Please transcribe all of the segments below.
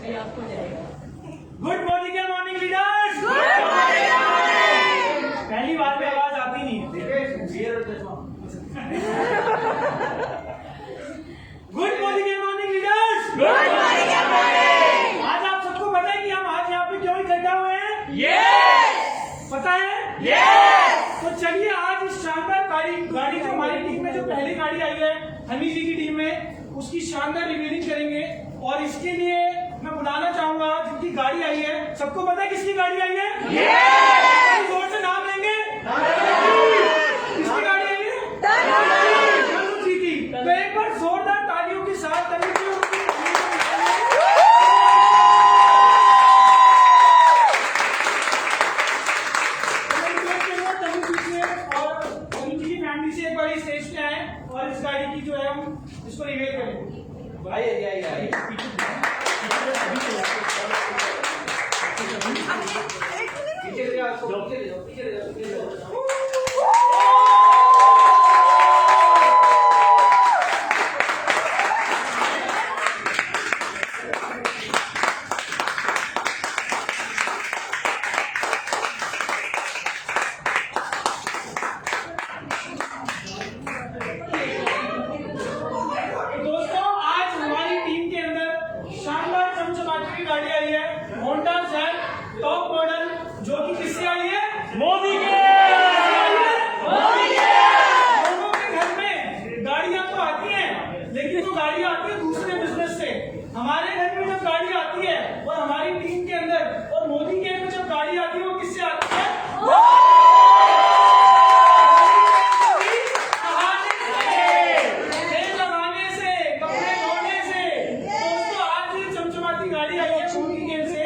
Good morning morning leaders. पहली बार में आवाज आती नहीं है। Good morning morning leaders. आज आप सबको पता है कि हम आज यहाँ पे क्यों इकट्ठा हुए हैं? पता है? तो चलिए आज इस शानदार गाड़ी जो हमारी टीम में जो पहली गाड़ी आई है हनी जी की टीम में, उसकी शानदार रिवीलिंग करेंगे। और इसके लिए मैं बुलाना चाहूंगा जिनकी गाड़ी आई है। सबको पता है किसकी गाड़ी आई है? जोर से नाम लेंगे। किसकी गाड़ी आई है? तनुज जी की। तो एक बार जोरदार तालियों के साथ तनुज जी से एक बार स्टेज पे आए और इस गाड़ी की जो है हम इसको रिवील करेंगे। आइए। गाड़ी आई है होंडा जैज टॉप मॉडल, जो कि किससे आई है? मोदी के। लोगों के घर में गाड़ियां तो आती हैं, लेकिन वो गाड़ी आती है दूसरे बिजनेस से। हमारे घर में जब गाड़ी आती है और हमारी टीम के अंदर और मोदी के में जब गाड़ी आती है, वो किससे आती है? गाड़ी आई है मोदी के से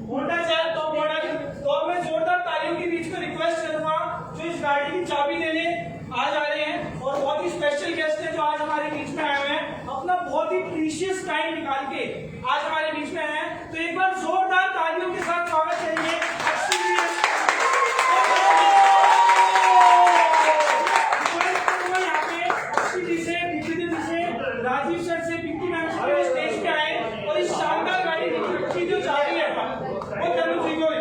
होंडा जैज टॉप मॉडल। तो अब मैं जोरदार तालियों के बीच में रिक्वेस्ट करूंगा जो इस गाड़ी की चाबी लेने आज आ रहे हैं, और बहुत ही स्पेशल गेस्ट है जो आज हमारे बीच में आए हुए हैं, अपना बहुत ही प्रीशियस टाइम निकाल के आज हमारे बीच में आए हैं। तो एक बार जोरदार तालियों के साथ स्वागत करेंगे यहाँ पे अक्षी जी से, दीदी जी से, राजीव सर से, पिंकी मैम से स्टेज पे आए और इस शानदार गाड़ी की जो चाबी है वो तनुज जी को।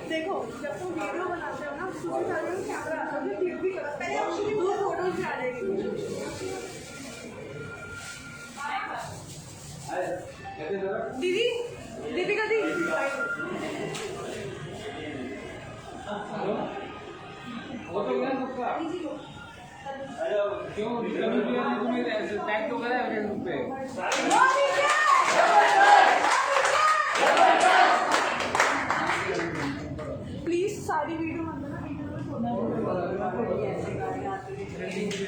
देखो, जब तुम वीडियो बनाते हो ना, उसमें कैमरा आता है, क्लिक भी करो। पहले आपकी 2 फोटोज आ जाएगी। दीदी, दीपिका दी। वो तो क्या सबका? क्यों तुम्हें टैग तो करा है फेसबुक पे? प्लीज सारी वीडियो मत बनाना, वीडियो में छोड़ना।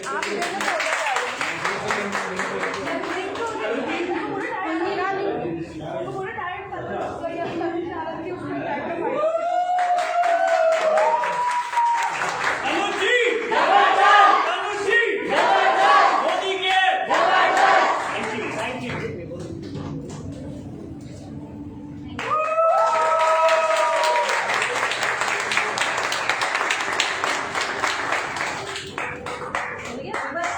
आप पूरा टाइम बस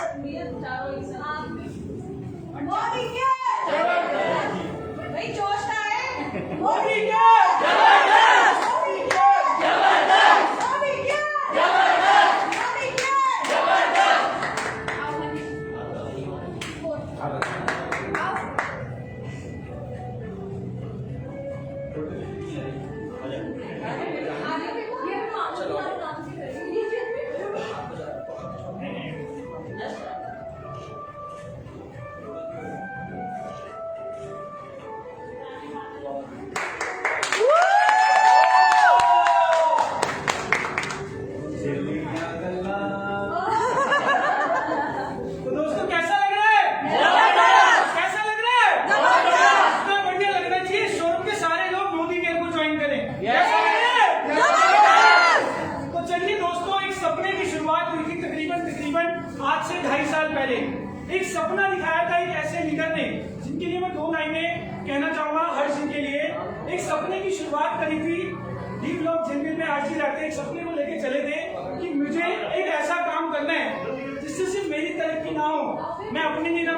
साल पहले एक सपना दिखाया था एक ऐसे लीडर ने, जिनके लिए मैं 2 लाइनें कहना चाहूंगा हर सिंह के लिए। एक सपने की शुरुआत करी थी, डी ब्लॉक जनरल में आज ही रहते एक सपने को लेके चले थे कि मुझे एक ऐसा काम करना है जिससे सिर्फ मेरी तरक्की ना हो, मैं अपने लिए ना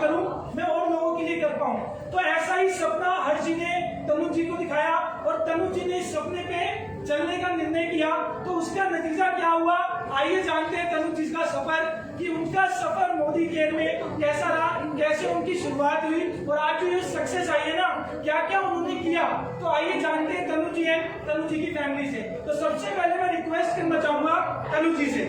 करूं, मैं और लोगों के लिए कर पाऊं। तो ऐसा ही सपना हर जी ने तनु जी को दिखाया और तनु जी ने इस सपने पे चलने का निर्णय किया। तो उसका नतीजा क्या हुआ, आइए जानते हैं तनु जी का सफर, कि उनका सफर मोदी केयर में कैसा रहा, कैसे उनकी शुरुआत हुई और आज जो ये सक्सेस आई है ना, क्या क्या उन्होंने किया। तो आइए जानते हैं तनु जी है, तनु जी की फैमिली से। तो सबसे पहले मैं रिक्वेस्ट करना चाहूंगा तनु जी से,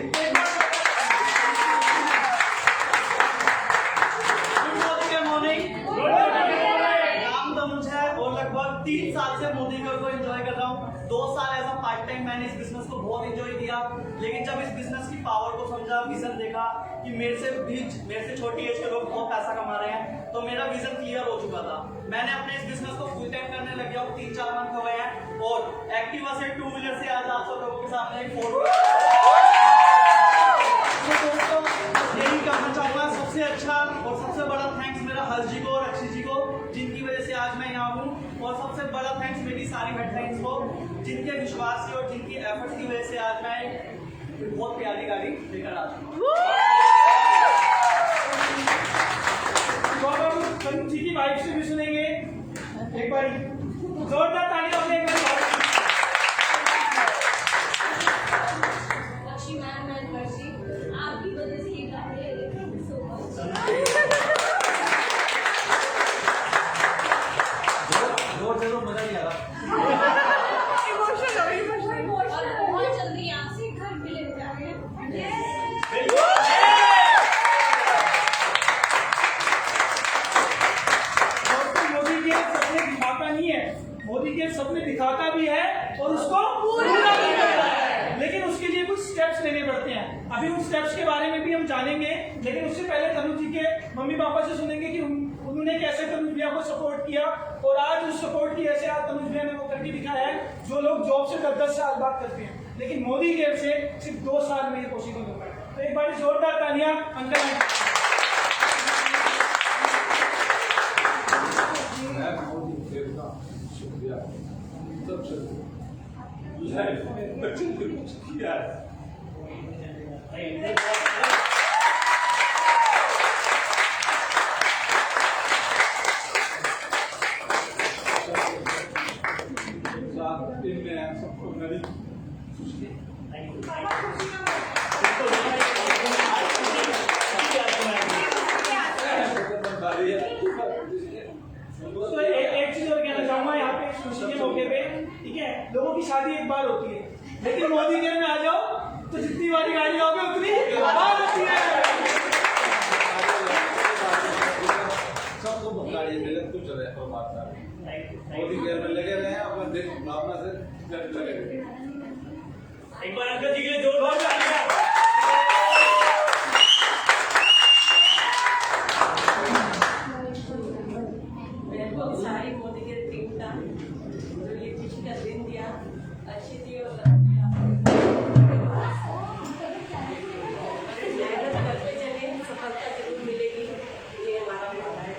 और लगभग 3 साल से मोदी को एंजॉय कर रहा हूँ। 2 साल ऐसा पार्ट टाइम मैंने इस बिजनेस को बहुत एंजॉय किया, लेकिन जब इस बिजनेस की पावर को समझा, विजन देखा कि मेरे से छोटी एज के लोग बहुत पैसा कमा रहे हैं, तो मेरा विजन क्लियर हो चुका था। मैंने अपने इस बिजनेस को फुल टाइम करने लग गया हूँ, 3-4 मंथ हो गए हैं और एक्टिवा से 2 व्हीलर से आज आप सब लोगों के सामने एक फोटो यही कहना चाहूंगा। सबसे अच्छा और सबसे बड़ा थैंक्स मेरा हर जी को और अक्षय जी को, जिनकी वजह से आज मैं यहाँ हूँ। और सबसे बड़ा थैंक्स मेरी सारी हेडलाइंस को, जिनके विश्वास से और जिनकी एफर्ट्स की वजह से आज मैं एक बहुत प्यारी गाड़ी लेकर आ चुका हूँ। तनु जी की वाइफ से भी सुनेंगे एक बार, जोरदार तालियां होंगे एक बार। आपकी वजह से ये गाड़ी है। मजा नहीं आ रहा। बहुत जल्दी यहाँ से घर भी ले जाएंगे। मोदी के सपने दिखाता नहीं है, मोदी के सपने दिखाता भी है और उसको पूरा भी करता है, लेकिन उसके लिए कुछ स्टेप्स लेने पड़ते हैं। अभी उन स्टेप्स के बारे में भी हम जानेंगे, लेकिन उससे पहले तनु जी के मम्मी पापा से सुनेंगे कि उन्होंने कैसे तनुज भैया को सपोर्ट किया और आज उस सपोर्ट की वजह से आज तनुज भैया ने वो करके दिखाया है जो लोग जॉब से 10-10 साल बाद करते हैं, लेकिन मोदी केयर से सिर्फ 2 साल में ये पॉसिबल हो पाया। तो एक बार जोरदार तालियां अंकल। शुक्रिया सबको मेरी तो एक चीज और कहना चाहूंगा यहाँ पे खुशी के मौके पे, ठीक है, लोगों की शादी एक बार होती है, लेकिन मोदी केयर में आ जाओ तो जितनी बारी गाड़ी आओगे उतनी बार होती है। सबको गाड़ी मिले कुछ मोदी केयर में लगे रहे हैं, अपना देश भावना से लगे रहे। एक बार अंकल जी के लिए जोरदार तालियां। सारी मोदी के टीम का जो ये खुशी का दिन दिया, अच्छी थी और मेहनत करते चले, सफलता जरूर मिलेगी, ये हमारा मानना है।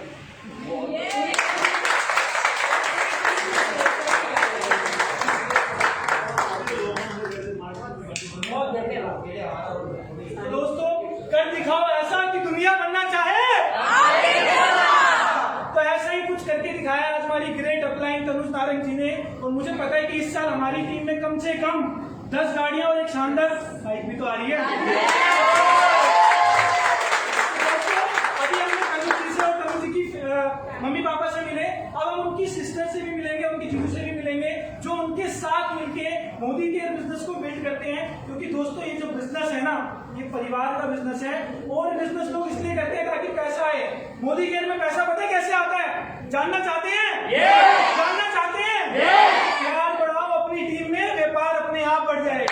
बहुत धन्यवाद। दोस्तों, कर दिखाओ ऐसा कि दुनिया बनना चाहे, तो ऐसा ही कुछ करके दिखाया आज हमारी ग्रेट अपलाइन तनुज नारंग जी ने। और मुझे पता है कि इस साल हमारी टीम में कम से कम 10 गाड़ियां और एक शानदार बाइक भी तो आ रही है। अभी हमने तनुज जी से और तनुज जी की मम्मी पापा से मिले, अब हम उनकी सिस्टर से भी मिलेंगे, उनकी जीजू से भी मिलेंगे, जो उनके साथ मिलके मोदी केयर बिजनेस को बिल्ड करते हैं। क्योंकि दोस्तों ये जो बिजनेस है ना, ये परिवार का बिजनेस है, और बिजनेस लोग इसलिए करते हैं ताकि पैसा आए। मोदी केयर में पैसा पता है कैसे आता है? जानना चाहते हैं? जानना चाहते हैं? प्यार बढ़ाओ अपनी टीम में, व्यापार अपने आप बढ़ जाए।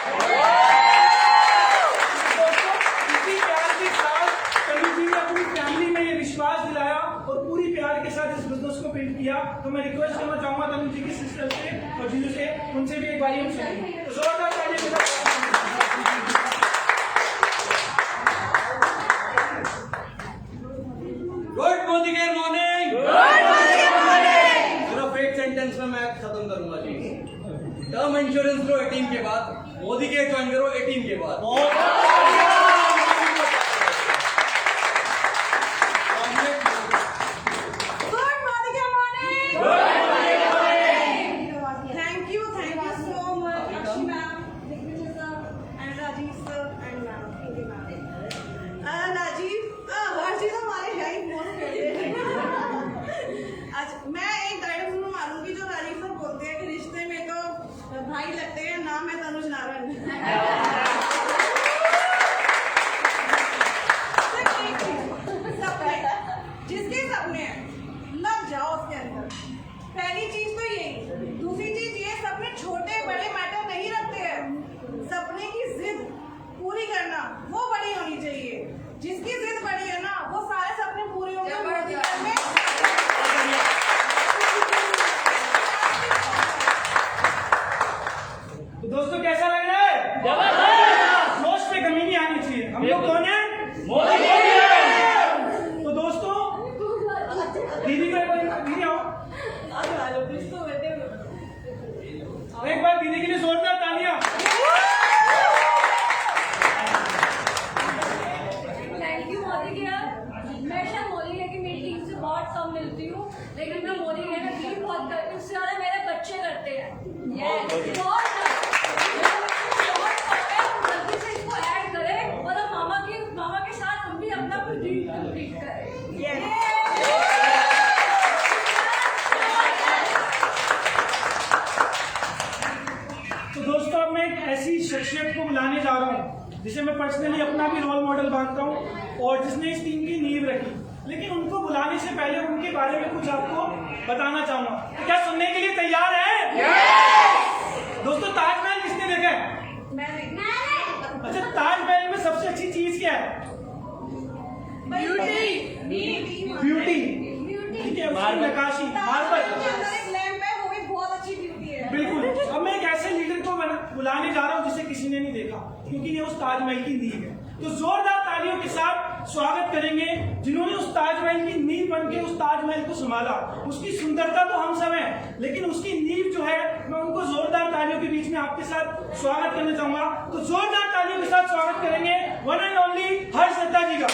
दोस्तों, इसी प्यार के साथ तनु जी ने अपनी फैमिली में ये विश्वास दिलाया और पूरी प्यार के साथ इस बिजनेस को बिल्ड किया। तो मैं रिक्वेस्ट करना चाहूंगा तनु जी की सिस्टर से और जीजू से, उनसे भी एक बार हम सुनेंगे। तो जोरदार तालियां के साथ एंट्रेंस लो 18 के बाद, मोदी केयर ज्वाइन करो 18 के बाद। Good morning thank you so much Akshi ma'am, Digvijay sir and Rajiv sir and ma'am Rajiv हर चीज हमारे है ही मोस्ट अच्छा मैं एक डायलॉग जरूर मारूंगी जो राजीव सर बोलते हैं कि रिश्ते में तो भाई लगते हैं, नाम है तनुज नारायण। सपने जिसके सपने हैं लग जाओ उसके अंदर, पहली चीज तो यही। दूसरी चीज ये सपने छोटे बड़े मैटर नहीं रखते हैं, सपने की जिद पूरी करना वो बड़ी होनी चाहिए। जिसकी जिद बड़ी है ना वो सारे सपने पूरे होंगे। तो दोस्तों कैसा लग रहा है? जबरदस्त। जोश पे कमी नहीं आनी चाहिए। हम लोग कौन है? मोदी केयर। तो दोस्तों दीदी को एक बार दीदी आओ, एक बार दीदी के लिए जोरदार तालियां। Thank you Modi care. मैं शायद मोदी केयर की मेरी टीम से बहुत कम मिलती हूँ, लेकिन मैं मोदी केयर का फील बहुत करती हूँ। उससे ज़्यादा मेरे बच्चे करते हैं। बहुत जल्दी से इसको ऐड करें और हम मामा के साथ हम भी अपना ड्रीम कंप्लीट करें। तो दोस्तों अब मैं एक ऐसी शख्सियत को बुलाने जा रहा हूँ जिसे मैं पर्सनली अपना भी रोल मॉडल मानता हूँ और जिसने इस टीम की नींव रखी। लेकिन उनको बुलाने से पहले उनके बारे में कुछ आपको बताना चाहूंगा। तो क्या सुनने के लिए तैयार है? दोस्तों ताजमहल किसने देखा है? मैंने अच्छा ताजमहल में सबसे अच्छी चीज क्या है? ब्यूटी। ठीक है, उसकी नक्काशी मार्बल। एक लैंप है वो भी बहुत अच्छी ब्यूटी है। बिल्कुल। अब मैं एक ऐसे लीडर को बुलाने जा रहा हूँ जिसे किसी ने नहीं देखा, क्योंकि ये उस ताजमहल की नींव है। तो जोरदार तालियों के साथ स्वागत करेंगे जिन्होंने उस ताजमहल की नींव बन के उस ताजमहल को संभाला। उसकी सुंदरता तो हम सब हैं, लेकिन उसकी नींव जो है मैं उनको जोरदार तालियों के बीच में आपके साथ स्वागत करना चाहूंगा। तो जोरदार तालियों के साथ स्वागत करेंगे वन एंड ओनली हर्ष दत्ता जी का।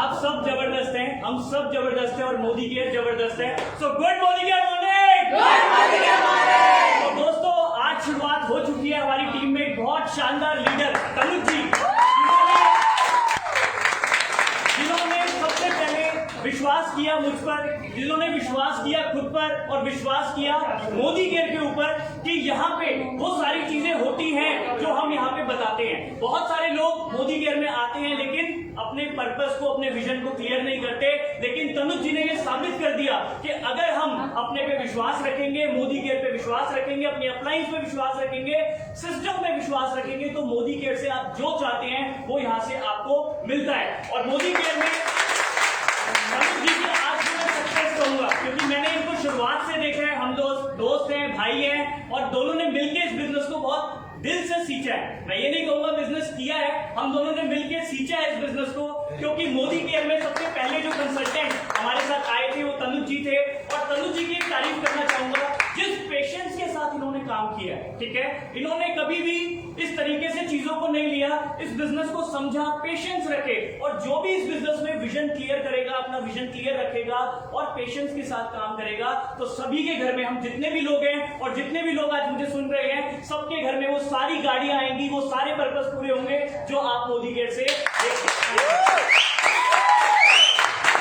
आप सब जबरदस्त हैं, हम सब जबरदस्त हैं और मोदी केयर जबरदस्त है। So good Modi care morning. तो दोस्तों आज शुरुआत हो चुकी है हमारी टीम में एक बहुत शानदार लीडर तनुज जी, जिन्होंने सबसे पहले विश्वास किया मुझ पर, जिन्होंने विश्वास किया खुद पर और विश्वास किया मोदी केयर के ऊपर कि यहाँ पे वो सारी चीजें होती हैं जो हम यहाँ पे बताते हैं। बहुत सारे लोग मोदी केयर में आते हैं लेकिन अपने पर्पस को, अपने विजन को क्लियर नहीं करते, लेकिन तनुज जी ने ये साबित कर दिया कि अगर हम अपने पे विश्वास रखेंगे, मोदी केयर पे विश्वास रखेंगे, अपनी अपलाइंस पे विश्वास रखेंगे, सिस्टम पे विश्वास रखेंगे, तो मोदी केयर से आप जो चाहते हैं वो यहाँ से आपको मिलता है। और मोदी केयर में तनुज जी की आज भी मैं सक्सेस कहूंगा, क्योंकि मैंने इनको शुरुआत से देखा है। हम दोस्त हैं, भाई हैं, और दोनों ने मिलकर इस बिजनेस को बहुत दिल से सींचा है। मैं ये नहीं कहूंगा बिजनेस किया है, हम दोनों ने मिलकर सींचा है इस बिजनेस को, क्योंकि मोदी केयर में सबसे पहले जो कंसल्टेंट हमारे साथ आए थे वो तनुज जी थे। और तनुज जी की एक तारीफ करना चाहूंगा, जिस पेशेंस के साथ इन्होंने काम किया है, ठीक है, इन्होंने कभी भी इस तरीके से चीजों को नहीं लिया, इस बिजनेस को समझा, पेशेंस रखे, और जो भी इस बिजनेस में विजन क्लियर करेगा, अपना विजन क्लियर रखेगा और पेशेंस के साथ काम करेगा, तो सभी के घर में, हम जितने भी लोग हैं और जितने भी लोग आज मुझे सुन रहे हैं, सबके घर में वो सारी गाड़ियां आएंगी, वो सारे पर्पस पूरे होंगे जो आप मोदी केयर से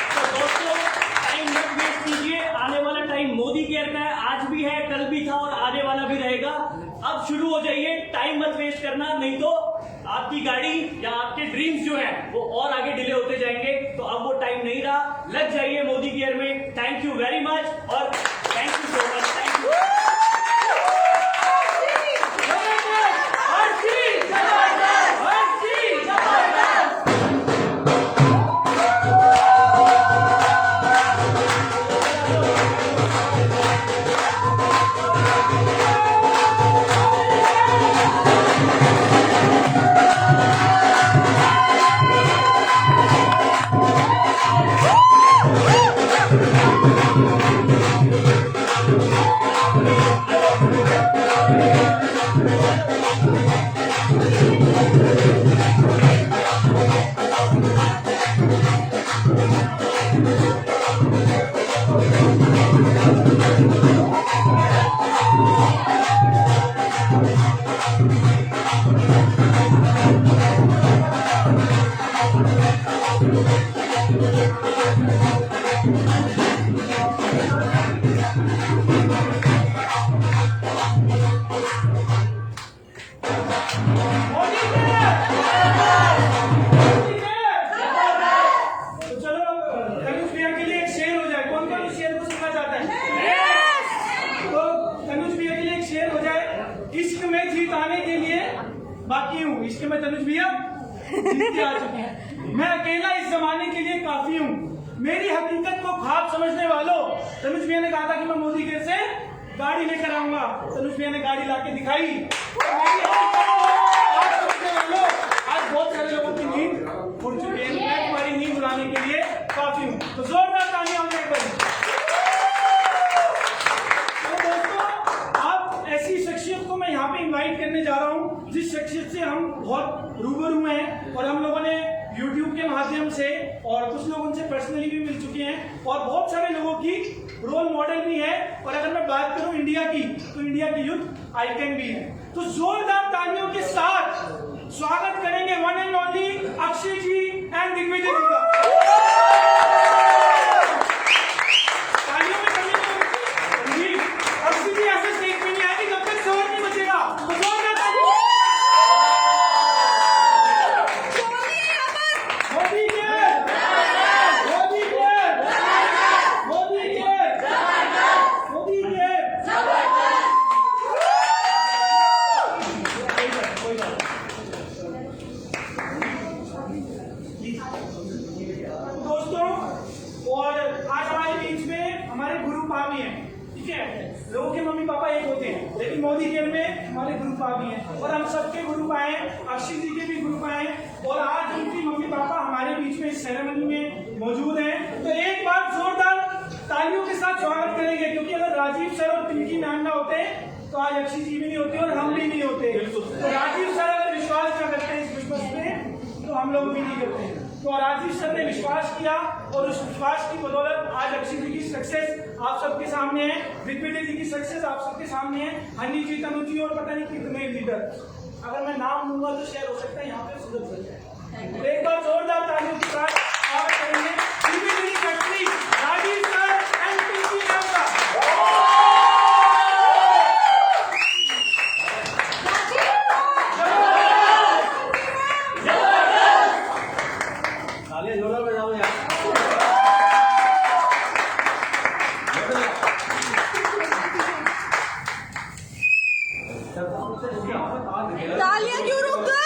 तो दोस्तों टाइम मत वेस्ट कीजिए, आने वाला टाइम मोदी केयर का है, आज भी है, कल भी था और आने वाला भी रहेगा। अब शुरू हो जाइए, टाइम मत वेस्ट करना, नहीं तो आपकी गाड़ी या आपके ड्रीम्स जो हैं वो और आगे डिले होते जाएंगे। तो अब वो टाइम नहीं रहा, लग जाइए मोदी केयर में। थैंक यू वेरी मच और thank you so much. Thank you. Harsh ji Modi के! मोदी के! तो चलो तनुज भैया के लिए एक शेर हो जाए। कौन कौन इस शेर को सुनना चाहता है? तो तनुज भैया के लिए एक शेर हो जाए। इश्क में जीत आने के लिए बाकी हूँ। इश्क में तनुज भैया जीत के आ चुके हैं। मैं अकेला इस जमाने के लिए काफी हूँ। मेरी हकीकत को ख्वाब समझने वालों, तनुज भैया ने कहा था कि मैं मोदी के से गाड़ी लेकर आऊंगा। तनुज भैया ने गाड़ी लाके दिखाई। मेरी हकीकत को आज समझने वालों, आज बहुत सारे लोगों की नींद उड़ चुकी है। मैं तुम्हारी नींद उड़ाने के लिए काफी हूँ। तो जोरदार तालियां होंगे एक बार। तो दोस्तों, आप ऐसी शख्सियत को मैं यहाँ पे इनवाइट करने जा रहा हूँ जिस शख्सियत से हम बहुत रूबरू हैं और हम लोगों ने YouTube के माध्यम से और कुछ लोग उनसे पर्सनली भी मिल चुके हैं और बहुत सारे लोगों की रोल मॉडल भी है। और अगर मैं बात करूं इंडिया की, तो इंडिया की यूथ आइकन भी है। तो जोरदार तालियों के साथ स्वागत करेंगे one and only Akshay ji and Digvijay ji का। तालियों में कमी नहीं होगी। अक्षय जी ऐसे स्टेज पे नहीं आएंगे जब तक शोर नहीं बचेगा। तो जोरदार तालियां। मोदी के! मोदी के! मोदी के! मोदी के! कोई बात दोस्तों, और आज हमारे बीच में हमारे गुरु पा भी हैं। ठीक है, लोगों के मम्मी पापा एक होते हैं, लेकिन मोदी केयर में हमारे गुरु पा भी हैं और हम सबके गुरु पा हैं। अक्षय जी के भी गुरु पा हैं और आज उनकी मम्मी पापा हमारे बीच में इस सेरेमनी में मौजूद हैं। तो एक बार जोरदार तालियों के साथ स्वागत करेंगे, क्योंकि अगर राजीव सर और पिंकी मैम ना होते तो आज अक्षय जी भी नहीं होते और हम भी नहीं होते। तो राजीव सर अगर विश्वास न करते इस बिजनेस पे तो हम लोग भी नहीं करते। तो राजीव सर ने विश्वास किया और उस विश्वास की बदौलत आज अक्षय जी की सक्सेस आप सबके सामने है। दिग्विजय जी की सक्सेस आप सबके सामने है। हनी जी, तनु जी और पता नहीं कितने लीडर, अगर मैं नाम लूंगा तो शेयर हो सकता है यहाँ पे सुधर सकता है। तो एक बार जोरदार तालियों के साथ स्वागत करेंगे Digvijay ji factory, Rajiv sir and Pinki ma'am का। तालियां जोरदार बजाओ यार। तालियां क्यों रुक गई?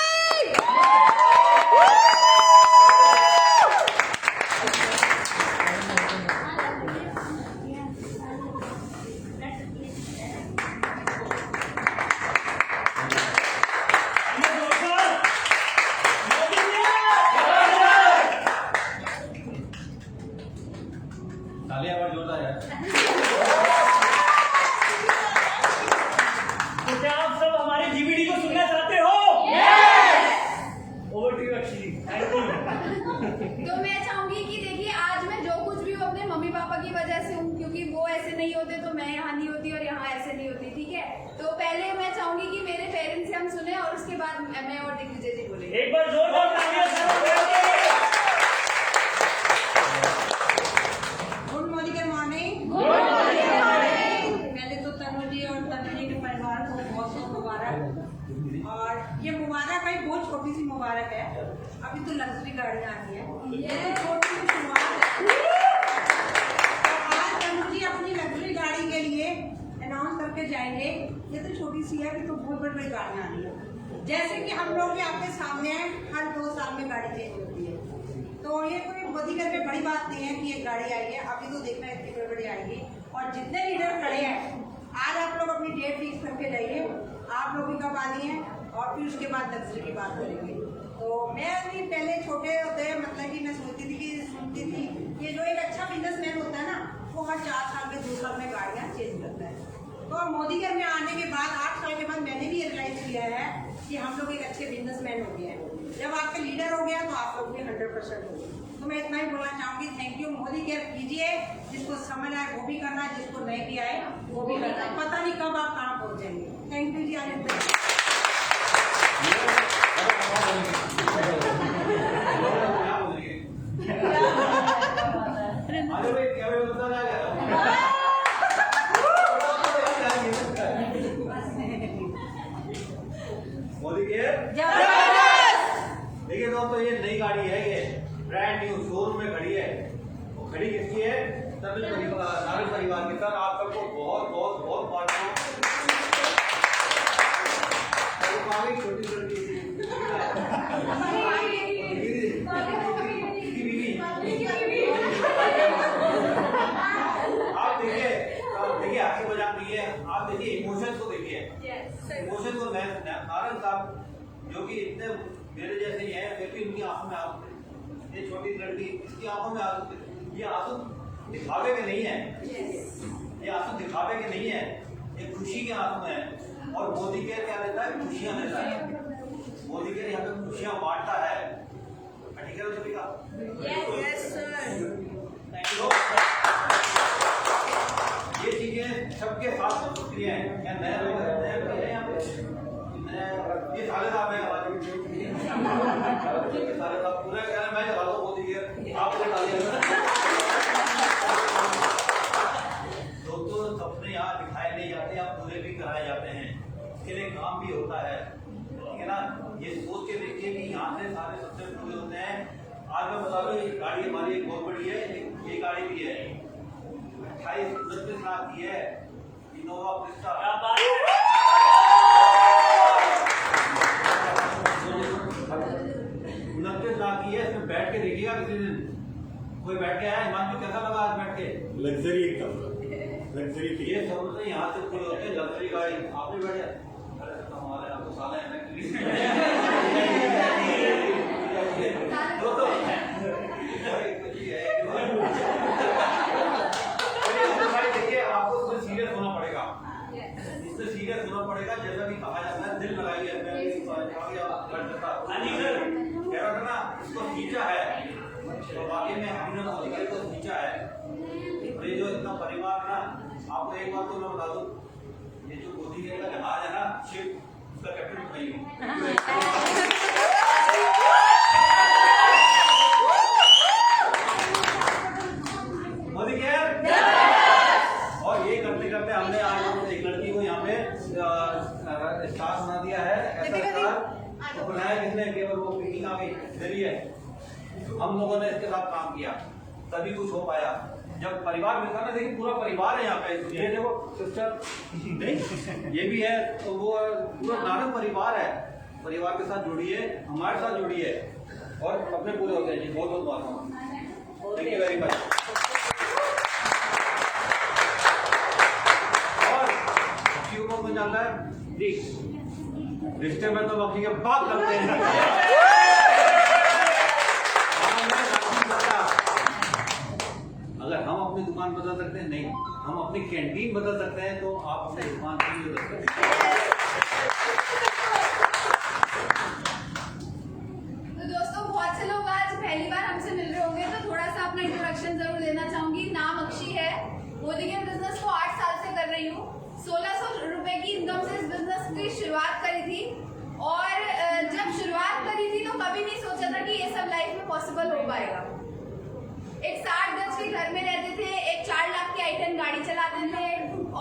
तालियां और जोरदार यार। तो क्या आप सब हमारे जीवीडी को सुनना चाहते हो? Over to you Akshay ji. Thank you. तो मैं चाहूंगी कि देखिए, आज मैं जो कुछ भी हूँ अपने मम्मी पापा की वजह से हूँ, क्योंकि वो ऐसे नहीं होते तो मैं यहाँ नहीं होती और यहाँ ऐसे नहीं होती। ठीक है, तो पहले मैं चाहूंगी कि मेरे पेरेंट्स से हम सुने और उसके बाद मैं और दिग्विजय जी बोले। एक बार जोरदार तालियां गुड मॉर्निंग के मॉर्निंग। पहले तो तनु जी और तनु जी के परिवार को बहुत बहुत मुबारक। और ये मुबारक भाई बहुत छोटी सी मुबारक है, अभी तो लग्जरी गाड़ी आ रही है, ये तो छोटी सी शुरुआत है। तो आज तनु जी अपनी लग्जरी गाड़ी के लिए अनाउंस करके जाएंगे। ये तो छोटी सी है, अभी तो बहुत बड़ी बड़ी गाड़ियाँ आ रही है। जैसे कि हम लोग भी आपके सामने हैं, हर 2 साल में गाड़ी चेंज होती है, तो ये कोई मोदी घर में बड़ी बात नहीं है कि ये गाड़ी आई है। अभी तो देखना है इतनी बड़ी आएगी। और जितने लीडर खड़े हैं, आज आप लोग अपनी डेट फिक्स करके जाइए, आप लोग भी कब आनी है और फिर उसके बाद लग्जरी की बात करेंगे। तो मैं भी पहले छोटे होते मतलब कि मैं सुनती थी ये जो एक अच्छा बिजनेसमैन होता है ना, वो हर 4 साल में 2 साल में गाड़ियाँ चेंज करता है। तो मोदी घर में आने के बाद 8 साल के बाद मैंने भी रियलाइज किया है कि हम लोग एक अच्छे बिजनेसमैन हो गए हैं। जब आपके लीडर हो गया तो आप लोग भी 100% हो गए। तो मैं इतना ही बोलना चाहूंगी, थैंक यू। मोदी केयर कीजिए, जिसको समझ आए वो भी करना, जिसको नहीं भी आए वो भी करना। पता नहीं कब आप कहाँ पहुंच जाएंगे। थैंक यू जी। अरे भाई क्या बता रहा है? मोदी केयर देखिए दोस्तों, ये नई गाड़ी है, ये ब्रांड न्यू शोरूम में खड़ी है। वो खड़ी किसकी है? नागरिक परिवार की। सर आप सबको बहुत बहुत बहुत मुबारक। छोटी लड़की देखिए आपकी मजाक नहीं है, आप देखिए इमोशंस को देखिए। इमोशंस को नारायण साहब जो कि इतने मेरे जैसे ही हैं, फिर भी उनकी आंखों में आंसू थे। ये छोटी लड़की, इसकी आंखों में आंसू थे। ये आंसू दिखावे के नहीं है, ये आंसू दिखावे के नहीं है, ये खुशी के आंसू है। और मोदी केयर क्या देता है? खुशियां देता है। मोदी केयर यहाँ पे खुशियां बांटता है। ठीक है सभी का? ये चीजें सबके साथ हो सकती हैं। क्या नए लोग हैं यहाँ पे? ये साले साहब हैं, साले साहब पूरा कह रहे हैं मैं चला दो मोदी केयर, आप लोग डालिए। दोस्तों सपने यहाँ दिखाए नहीं जाते, आप पूरे भी कराए जाते हैं। इसके लिए काम भी होता है, ठीक है ना? ये सोच के देखिए कि यहाँ से सारे सपने पूरे होते हैं। आज मैं बता रहा हूँ, ये गाड़ी हमारी बहुत बड़ी है, ये गाड़ी भी है 28-29 लाख की है, इनोवा क्रिस्टा। 29 लाख की है। इसमें बैठ के देखिएगा किसी दिन, कोई बैठ के आया, हिमांशु कैसा लगा आज बैठ के? लग्जरी एकदम लग्जरी। ये सब यहाँ से पूरे होते हैं लग्जरी गाड़ी। आपने बैठे? अरे हमारे यहाँ तो साले हैं देखिए, आपको इसमें सीरियस होना पड़ेगा, इससे सीरियस होना पड़ेगा। जैसा भी कहा जाता है, दिल लगाइए। कह रहा था ना, इसको खींचा है तो वाकई में हमने मोदी केयर को खींचा है। और ये जो इतना परिवार ना, आपको एक बात तो मैं बता दूं, ये जो मोदी केयर का जहाज है ना, शिप, उसका कैप्टन मैं ही हूँ। मोदी केयर। और ये करते करते हमने आज एक लड़की को यहाँ पे स्टार बना दिया है। ऐसा स्टार तो बनाया किसने? केवल वो पिकिंग आ गई जरिए हम लोगों ने इसके साथ काम किया, तभी कुछ हो पाया। जब परिवार मिलता ना, देखिए पूरा परिवार है यहाँ पे। ये देखो सिस्टर नहीं, ये भी है, तो वो पूरा नारंग परिवार है। परिवार के साथ जुड़िए, हमारे साथ जुड़िए और अपने पूरे होते हैं जी। बहुत बहुत बात, थैंक यू वेरी मच। और किसी को मिल जाता है जी, रिश्ते में तो बाकी के बात करते हैं। अगर हम अपनी दुकान बदल सकते हैं, नहीं, हम अपनी कैंटीन बदल सकते हैं, तो आप अपनी दुकान भी बदल सकते हैं। तो दोस्तों, बहुत से लोग आज पहली बार हमसे मिल रहे होंगे, तो थोड़ा सा अपना इंट्रोडक्शन जरूर देना चाहूंगी। नाम अक्षी है, मोदी केयर बिजनेस को 8 साल से कर रही हूँ। 1600 रुपए की इनकम से इस बिजनेस की शुरुआत करी थी। और जब शुरुआत करी थी तो कभी नहीं सोचा था कि ये सब लाइफ में पॉसिबल हो पाएगा। एक 60 गज के घर में रहते थे, एक 4 लाख की i10 गाड़ी चलाते थे,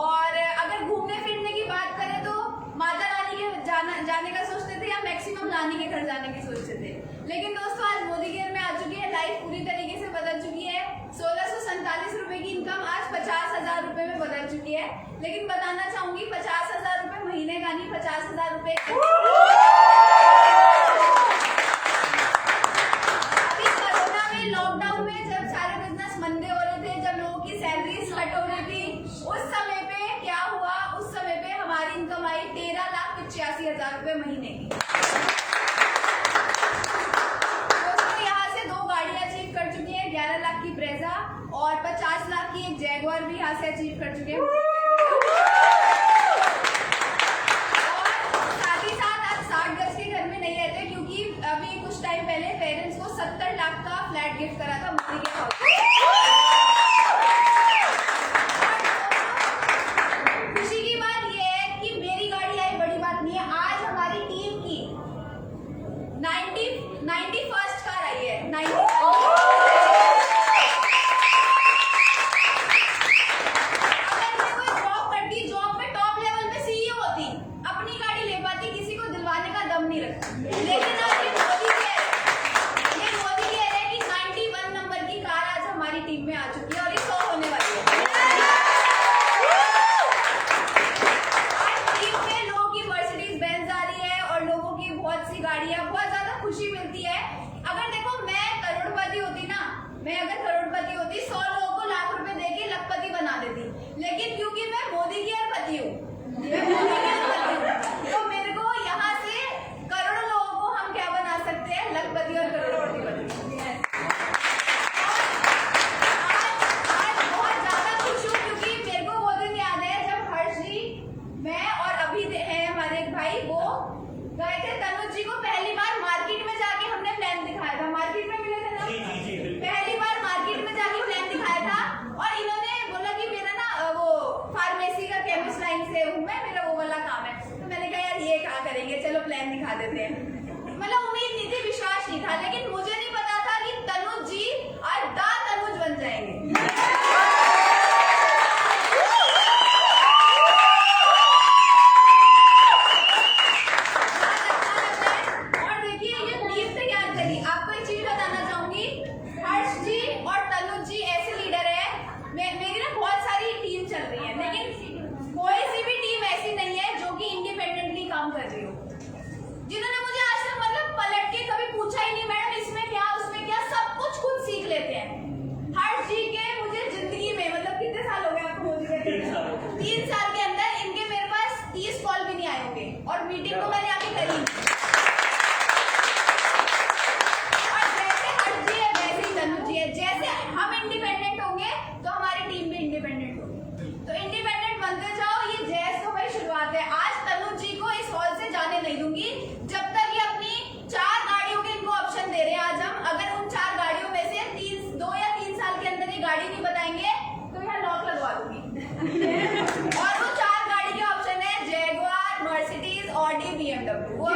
और अगर घूमने फिरने की बात करें तो माता रानी के जाने का सोचते थे, या मैक्सिमम नानी के घर जाने की सोचते थे। लेकिन दोस्तों, आज मोदी केयर में आ चुकी है, लाइफ पूरी तरीके से बदल चुकी है। 1647 रुपए की इनकम आज 50,000 रुपए में बदल चुकी है। लेकिन बताना चाहूंगी, 50,000 रुपए महीने का नहीं, 50,000 रुपए लॉकडाउन में जब सारे बिजनेस मंदे हो रहे थे, जब लोगों की सैलरीज कट हो रही थी, उस समय पे क्या हुआ? उस समय पे हमारी इनकम आई 13,85,000 रुपए महीने की। दोस्तों, यहाँ से 2 गाड़ियां अचीव कर चुकी है, 11 लाख की ब्रेजा और 50 लाख की एक जैगुआर भी यहाँ से अचीव कर चुके हैं। और साथ ही साथ आप 60 गज के घर में नहीं रहते, क्योंकि अभी कुछ टाइम पहले पेरेंट्स को 70 लाख का फ्लैट गिफ्ट करा था मोदी के हाउस। खुशी की बात यह है कि मेरी गाड़ी आई बड़ी बात नहीं है। आज हमारी टीम की 91st कार आई है। 90 लेकिन आज ये मोदी कह रहे हैं कि 91 नंबर की कार आज हमारी टीम में आ चुकी है और ये 100 होने वाली है। आज टीम में लोगों की मर्सिडीज बेंज आ रही है और लोगों की बहुत सी गाड़ियां, बहुत ज्यादा खुशी मिलती है। अगर देखो मैं करोड़पति होती ना, मैं अगर करोड़पति होती 100 लोगों को लाख रुपए देके लखपति बना देती, लेकिन क्योंकि मैं मोदी की पति हूँ, तो मेरे को यहाँ से करोड़ों लोगों को हम क्या बना सकते हैं, लखपति और करोड़पति बना सकते हैं। आज बहुत ज्यादा खुश हूँ क्योंकि मेरे को वो दिन याद है जब हर्ष जी, मैं और अभी है हमारे एक भाई, वो गए थे तनुज जी को पहली बार मार्केट में जाके हमने प्लान दिखाया था। मार्केट में मिले थे ना, पहली बार मार्केट में जाके प्लान दिखाया था और इन्होंने बोला कि मेरा ना वो फार्मेसी का केमिस्ट लाइन से हूँ मैं, मेरा वो वाला काम है। तो मैंने कहा यार ये क्या करेंगे, चलो प्लान दिखा देते हैं। मतलब उम्मीद नहीं थी, विश्वास नहीं था, लेकिन मुझे नहीं पता था कि तनुज जी आज दा तनुज बन जाएंगे। और देखिए ये टीम तैयार करी। आपको एक चीज बताना चाहूंगी, हर्ष जी और तनुज जी ऐसे लीडर है, मेरी ना बहुत सारी टीम चल रही है, लेकिन कोई सी भी टीम ऐसी नहीं है जो कि इंडिपेंडेंटली काम कर रही हो, जिन्होंने मुझे आज तक मतलब पलट के कभी पूछा ही नहीं मैडम इसमें क्या उसमें क्या, सब कुछ खुद सीख लेते हैं। हर्ष जी के मुझे जिंदगी में मतलब कितने साल हो गए आपको मोदी के? 3 साल के अंदर इनके मेरे पास 30 कॉल भी नहीं आए होंगे और मीटिंग तो मैंने आके करी। और जैसे हर्ष जी है वैसे ही तनुज जी है। जैसे हम इंडिपेंडेंट होंगे तो हमारी टीम भी इंडिपेंडेंट होगी, तो इंडिपेंडेंट बनते जाओ। ये जैस तो भाई शुरुआत है। आज तनुज जी को इस हॉल से जाने नहीं दूंगी जब तक ये अपनी 4 गाड़ियों के इनको ऑप्शन दे रहे हैं। आज हम अगर उन 4 गाड़ियों में से 2 या 3 साल के अंदर ये गाड़ी नहीं बताएंगे तो यहाँ लॉक लगवा दूंगी। और वो 4 गाड़ी के ऑप्शन है जैगुआर, मर्सिडीज, ऑडी, BMW। वो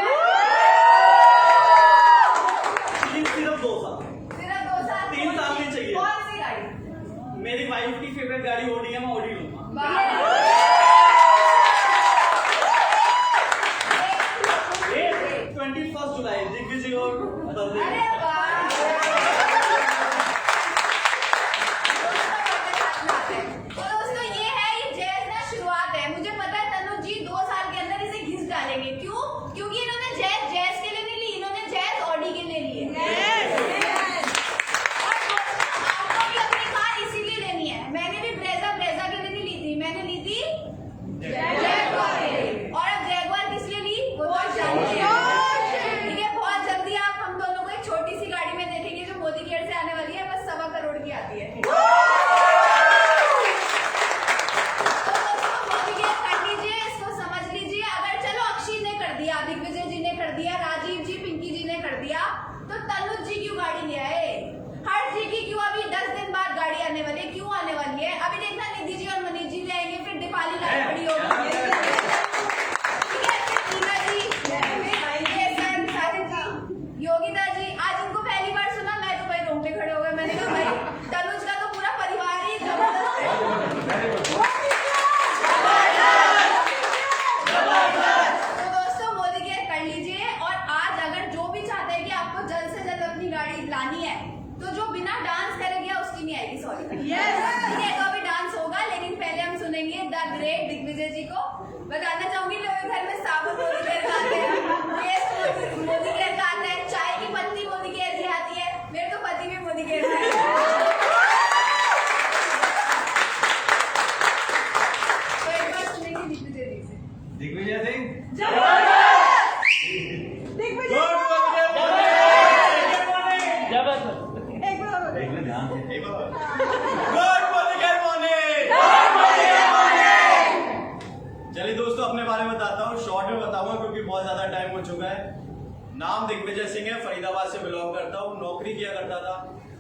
सिर्फ 2 साल, सिर्फ 2 साल, 3 साल नहीं चाहिए। कौन सी गाड़ी? मेरी वाइफ की फेवरेट गाड़ी ऑडी है, मैं ऑडी लूंगा। 21 जुलाई दिग्विजय और बर्थडे। अरे वाह! तो दोस्तों ये है, ये जैज ना शुरुआत है। मुझे पता है तनुज जी 2 साल के अंदर इसे घिस डालेंगे। क्यों? क्योंकि इन्होंने जैज के लिए नहीं ली, इन्होंने जैज ऑडी के लिए ली है। और आपको भी अपनी कार इसीलिए लेनी है। मैंने भी ब्रेजा के लिए नहीं ली थी, मैंने ली थी जैगुआर के लिए। और अब जैगुआर किस लिए ली वो तो जानते हैं। ठीक है, बहुत जल्दी आप हम दोनों को एक छोटी सी गाड़ी में देखेंगे जो मोदी केयर से आने वाली है, बस 1.25 करोड़ की आती है। तो दोस्तों मोदी केयर कर लीजिए, इसको समझ लीजिए। अगर चलो अक्षी ने कर दिया, दिग्विजय जी ने कर दिया, राजीव जी, पिंकी जी ने कर दिया, तो तनुज जी क्यों गाड़ी ले आए? हर्ष जी की क्यों अभी 10 दिन बाद गाड़ी आने वाली है, क्यों आने वाली है? अभी देखना निधि जी और मनीष जी ले आएंगे, फिर दीपाली लाल बड़ी होगी। योगिता जी, आज इनको पहली बार सुना, मैं तो भाई रोंगटे खड़े हो गए। मैंने कहा भाई तनुज का तो पूरा परिवार ही जबरदस्त है। तो दोस्तों मोदी केयर कर लीजिए। और आज अगर जो भी चाहते हैं कि आपको जल्द से जल्द अपनी गाड़ी लानी है, तो जो बिना डांस करे गया उसकी नहीं आएगी, सॉरी। ठीक है, तो अभी डांस होगा, लेकिन पहले हम सुनेंगे द ग्रेट दिग्विजय जी को। बताना चाहूंगी लोग घर में साबुन मोदी केयर का आता है, पेस्ट मोदी केयर का आता है, चाय की पत्ती मोदी केयर की आती है, मेरे तो पति भी मोदी केयर का है। तो एक बार सुनेंगे दिग्विजय जी से। दिग्विजय सिंह ध्यान से चलिए दोस्तों, अपने बारे में बताता हूँ, शॉर्ट में बताऊंगा क्योंकि बहुत ज्यादा टाइम हो चुका है। नाम दिग्विजय सिंह है, फरीदाबाद से बिलोंग करता हूँ। नौकरी किया करता था,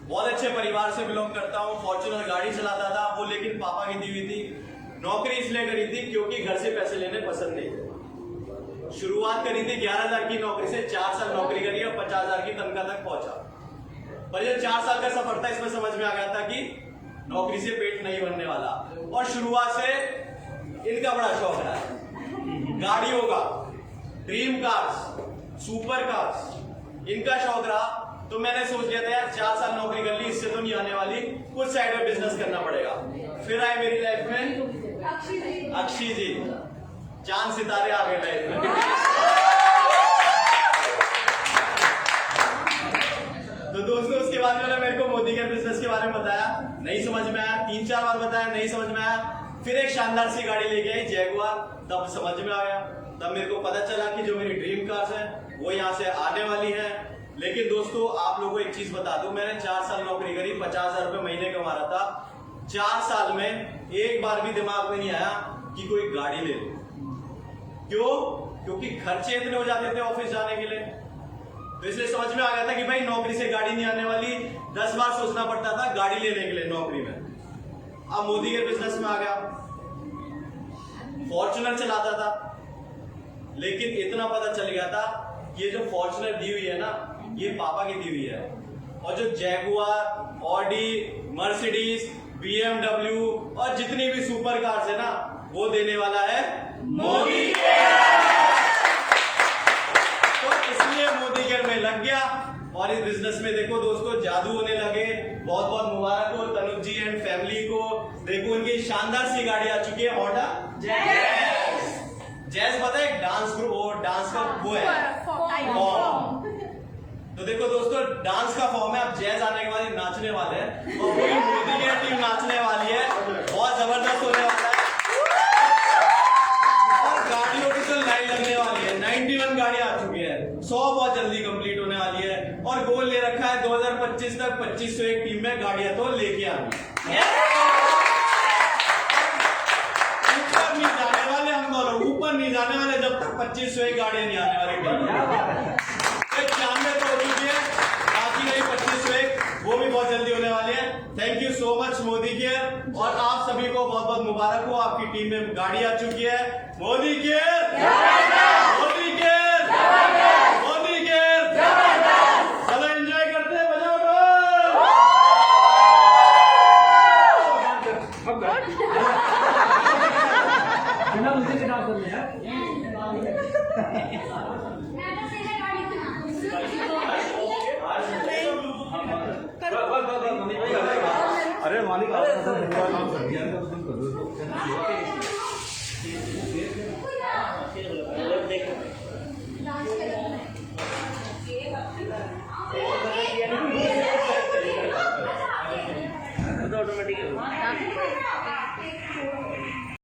बहुत अच्छे परिवार से बिलोंग करता हूँ। फॉर्च्यूनर गाड़ी चलाता था वो, लेकिन पापा की दी हुई थी। नौकरी इसलिए करी थी क्योंकि घर से पैसे लेने पसंद नहीं थे। शुरुआत करी थी 11,000 की नौकरी से, 4 साल नौकरी करी और 50,000 की तनख्वाह तक पहुंचा। पर ये 4 साल का सफर था, इसमें समझ में आ गया था कि नौकरी से पेट नहीं भरने वाला। और शुरुआत से इनका बड़ा शौक रहा है गाड़ियों का, ड्रीम कार्स, सुपर कार्स, इनका शौक रहा। तो मैंने सोच लिया था यार 4 साल नौकरी कर ली, इससे तो नहीं आने वाली, कुछ साइड में बिजनेस करना पड़ेगा। फिर आए मेरी लाइफ में अक्षी जी, चांद सितारे आ गए लाइफ में। तो दोस्तों उसके बाद में मेरे को मोदी के बिजनेस के बारे में बताया, नहीं समझ में आया। 3-4 बार बताया, नहीं समझ में आया। फिर एक शानदार सी गाड़ी लेके आई जैगुआर, तब समझ में आ गया। तब मेरे को पता चला कि जो मेरी ड्रीम कार्स है वो यहाँ से आने वाली है। लेकिन दोस्तों आप लोगों को एक चीज बता दूं, मैंने 4 साल नौकरी करी, 50,000 रुपए महीने कमा रहा था। 4 साल में एक बार भी दिमाग में नहीं आया कि कोई गाड़ी ले लो। क्यों? क्योंकि खर्चे इतने हो जाते थे ऑफिस जाने के लिए। तो इसलिए समझ में आ गया था कि भाई नौकरी से गाड़ी नहीं आने वाली, 10 बार सोचना पड़ता था गाड़ी लेने के लिए नौकरी में। अब मोदी के बिजनेस में आ गया, फॉर्च्यूनर चलाता था, लेकिन इतना पता चल गया था ये जो फॉर्च्यूनर दी हुई है ना, ये पापा की दी हुई है। और जो जैगुआर, ऑडी, मर्सिडीज, BMW और जितनी भी सुपर कार्स है ना, वो देने वाला है मोदी। तो इसलिए मोदी केयर में लग गया और इस बिजनेस में देखो दोस्तों जादू होने लगे। बहुत बहुत मुबारक हो तनुज जी एंड फैमिली को। देखो उनकी शानदार सी गाड़ी आ चुकी है, होंडा जैज। पता है डांस ग्रुप, वो डांस का वो है फॉर्म। तो देखो दोस्तों डांस का फॉर्म है। अब जैज आने के बाद ये नाचने वाले हैं और पूरी मोदी की टीम नाचने वाली है, बहुत जबरदस्त होने वाला है। और गाड़ियों की तो लाइन लगने वाली है, 91 गाड़ी आ चुकी है, 100 बहुत जल्दी कंप्लीट होने वाली है। और गोल ले रखा है 2025 तक 2501 टीम में गाड़ियां तो लेके आनी। ऊपर नहीं जाने वाले हम दोनों, ऊपर नहीं जाने वाले जब तक 2501 गाड़ियां नहीं आने वाली। 91 तो हो चुकी है, बाकी नहीं 2501 वो भी बहुत जल्दी होने वाले हैं। Thank you so much Modi care, और आप सभी को बहुत बहुत मुबारक हो, आपकी टीम में गाड़ी आ चुकी है। Modi care, Modi care, Modi care. चलो एंजॉय करते हैं, बजाओ ढोल। बिना मुझे से डांस करने यार। अरे मालिक काम कर दिया तो तुम कर दो। ऑटोमेटिक